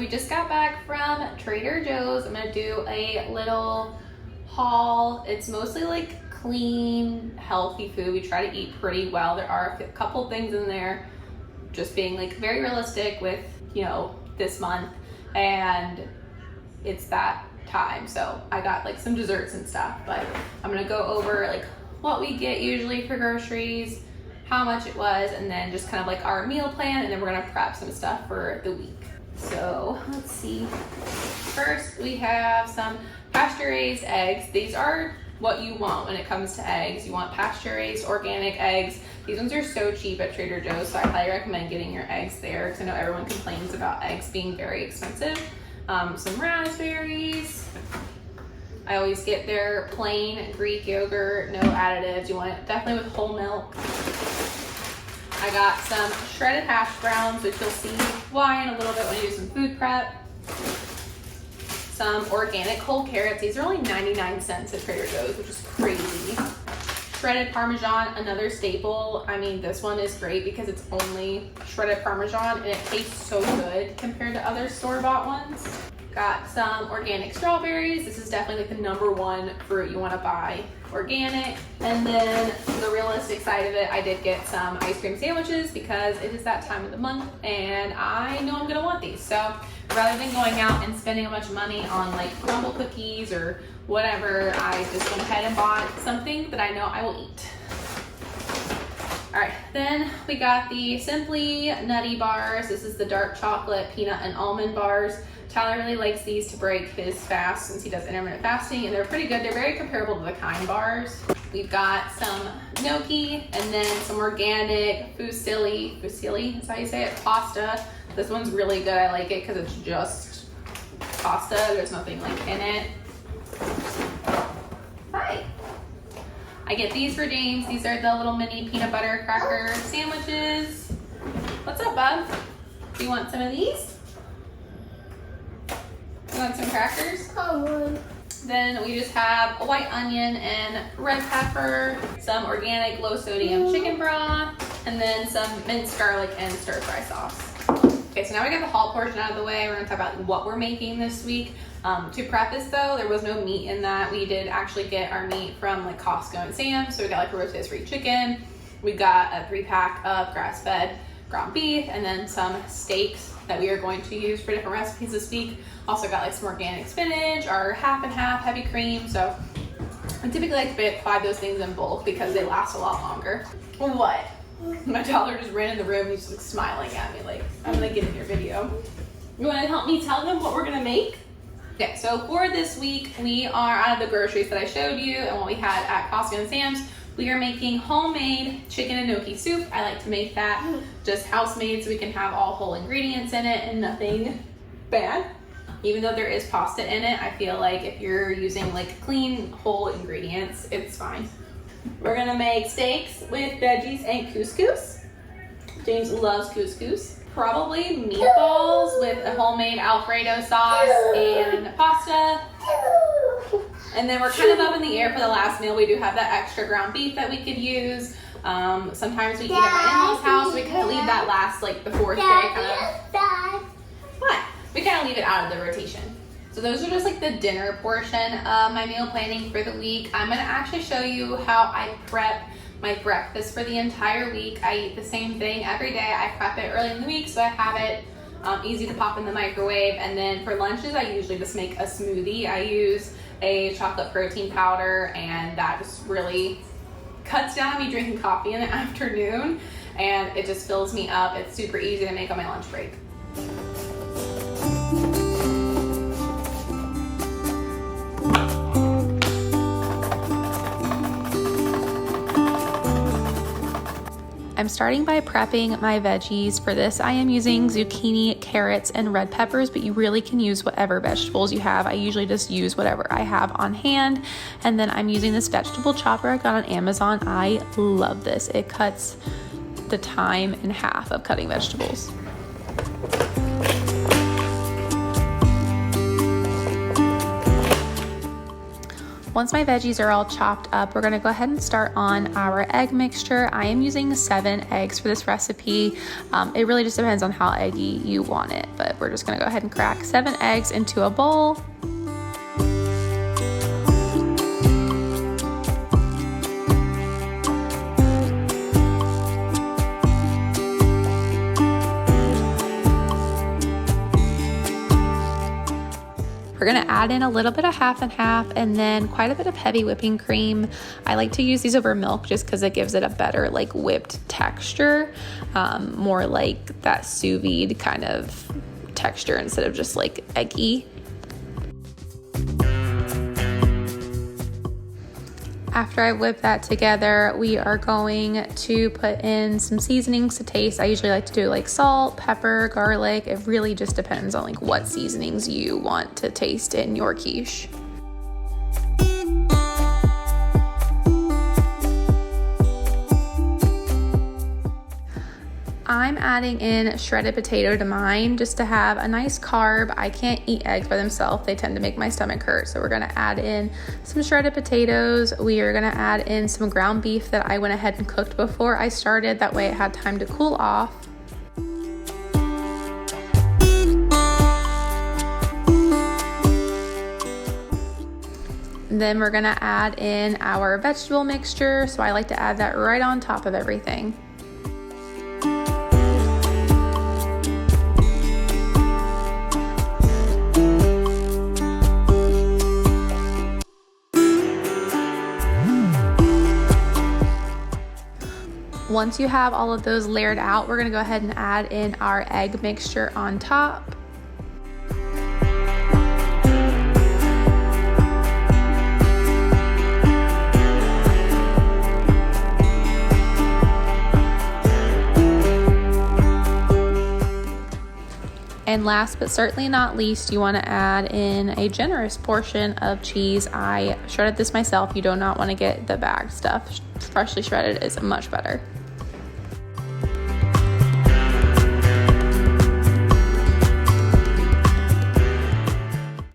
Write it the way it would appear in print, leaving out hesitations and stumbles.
just got back from Trader Joe's. I'm gonna do a little haul. It's mostly like clean, healthy food. We try to eat pretty well. There are a couple things in there just being like very realistic with, you know, this month, and it's that time. So I got like some desserts and stuff, but I'm gonna go over like what we get usually for groceries, how much it was, and then just kind of like our meal plan, and then we're gonna prep some stuff for the week. So let's see. First, we have some pasture-raised eggs. These are what you want when it comes to eggs. You want pasture-raised organic eggs. These ones are so cheap at Trader Joe's, so I highly recommend getting your eggs there because I know everyone complains about eggs being very expensive. Some raspberries. I always get their plain Greek yogurt, no additives. You want it definitely with whole milk. I got some shredded hash browns, which you'll see why in a little bit when you do some food prep. Some organic whole carrots. These are only 99 cents at Trader Joe's, which is crazy. Shredded Parmesan, another staple. I mean, this one is great because it's only shredded Parmesan and it tastes so good compared to other store-bought ones. Got some organic strawberries. This is definitely like the #1 fruit you want to buy, organic. And then the realistic side of it, I did get some ice cream sandwiches because it is that time of the month and I know I'm gonna want these. So rather than going out and spending a bunch of money on like crumble cookies or whatever, I just went ahead and bought something that I know I will eat. All right, then we got the Simply Nutty bars. This is the dark chocolate, peanut, and almond bars. Tyler really likes these to break his fast since he does intermittent fasting, and they're pretty good. They're very comparable to the Kind bars. We've got some gnocchi and then some organic fusilli, is how you say it, pasta. This one's really good. I like it because it's just pasta. There's nothing like in it. Hi. I get these for James. These are the little mini peanut butter cracker sandwiches. What's up, bub? Do you want some of these? You want some crackers? Then we just have a white onion and red pepper, some organic low sodium chicken broth, and then some minced garlic and stir fry sauce. Okay, so now we got the haul portion out of the way. We're gonna talk about what we're making this week. To prep this though, there was no meat in that. We did actually get our meat from like Costco and Sam's. So we got like a rotisserie chicken. We got a 3-pack of grass-fed ground beef, and then some steaks that we are going to use for different recipes this week. Also got like some organic spinach, our half and half heavy cream. So I typically like to buy those things in bulk because they last a lot longer. What? My toddler just ran in the room and he's just like smiling at me like, I'm gonna get in your video. You wanna help me tell them what we're gonna make? Okay, so for this week, we are out of the groceries that I showed you and what we had at Costco and Sam's. We are making homemade chicken and gnocchi soup. I like to make that just house-made so we can have all whole ingredients in it and nothing bad. Even though there is pasta in it, I feel like if you're using like clean whole ingredients, it's fine. We're gonna make steaks with veggies and couscous. James loves couscous. Probably meatballs with a homemade Alfredo sauce and pasta. And then we're kind of up in the air for the last meal. We do have that extra ground beef that we could use. Sometimes we eat at my in-laws' house. We kind of leave that last, like the fourth day. What? We kind of leave it out of the rotation. So those are just like the dinner portion of my meal planning for the week. I'm gonna actually show you how I prep my breakfast for the entire week. I eat the same thing every day. I prep it early in the week so I have it easy to pop in the microwave. And then for lunches, I usually just make a smoothie. I use a chocolate protein powder, and that just really cuts down on me drinking coffee in the afternoon, and it just fills me up. It's super easy to make on my lunch break. I'm starting by prepping my veggies. For this, I am using zucchini, carrots, and red peppers, but you really can use whatever vegetables you have. I usually just use whatever I have on hand. And then I'm using this vegetable chopper I got on Amazon. I love this. It cuts the time in half of cutting vegetables. Once my veggies are all chopped up, we're gonna go ahead and start on our egg mixture. I am using 7 eggs for this recipe. It really just depends on how eggy you want it, but we're just gonna go ahead and crack 7 eggs into a bowl. We're gonna add in a little bit of half and half and then quite a bit of heavy whipping cream. I like to use these over milk just because it gives it a better like whipped texture, more like that sous vide kind of texture instead of just like eggy. After I whip that together, we are going to put in some seasonings to taste. I usually like to do like salt, pepper, garlic. It really just depends on like what seasonings you want to taste in your quiche. I'm adding in shredded potato to mine just to have a nice carb. I can't eat eggs by themselves. They tend to make my stomach hurt. So we're gonna add in some shredded potatoes. We are gonna add in some ground beef that I went ahead and cooked before I started. That way it had time to cool off. Then we're gonna add in our vegetable mixture. So I like to add that right on top of everything. Once you have all of those layered out, we're gonna go ahead and add in our egg mixture on top. And last but certainly not least, you want to add in a generous portion of cheese. I shredded this myself. You do not want to get the bagged stuff. Freshly shredded is much better.